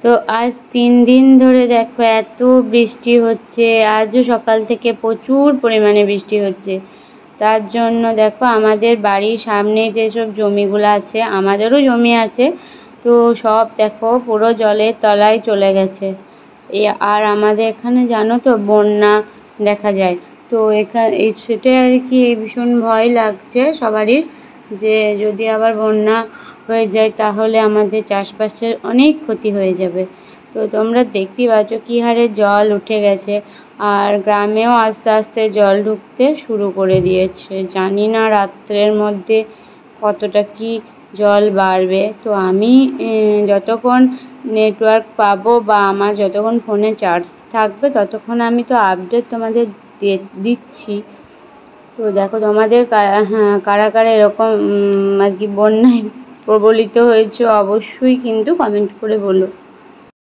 তো আজ 3 দিন ধরে দেখো এত বৃষ্টি হচ্ছে, আজও সকাল থেকে প্রচুর পরিমাণে বৃষ্টি হচ্ছে। তার জন্য দেখো আমাদের বাড়ির সামনে যেসব জমিগুলো আছে, আমাদেরও জমি আছে, তো সব দেখো পুরো জলের তলায় চলে গেছে। আর আমাদের এখানে জানো তো বন্যা দেখা যায়, তো সেটাই আর কি ভীষণ ভয় লাগছে সবারই, যে যদি আবার বন্যা হয়ে যায় তাহলে আমাদের চাষবাসের অনেক ক্ষতি হয়ে যাবে। তো তোমরা দেখতেই পাচ্ছ কী হারে জল উঠে গেছে, আর গ্রামেও আস্তে আস্তে জল ঢুকতে শুরু করে দিয়েছে। জানি না রাত্রের মধ্যে কতটা কি জল বাড়বে। তো আমি যতক্ষণ নেটওয়ার্ক পাবো বা আমার যতক্ষণ ফোনে চার্জ থাকবে ততক্ষণ আমি তো আপডেট তোমাদের দিচ্ছি। তো দেখো তোমাদের কারা কারা এরকম আর কি বন্যায় প্রবলিত হয়েছে অবশ্যই কিন্তু কমেন্ট করে বলো।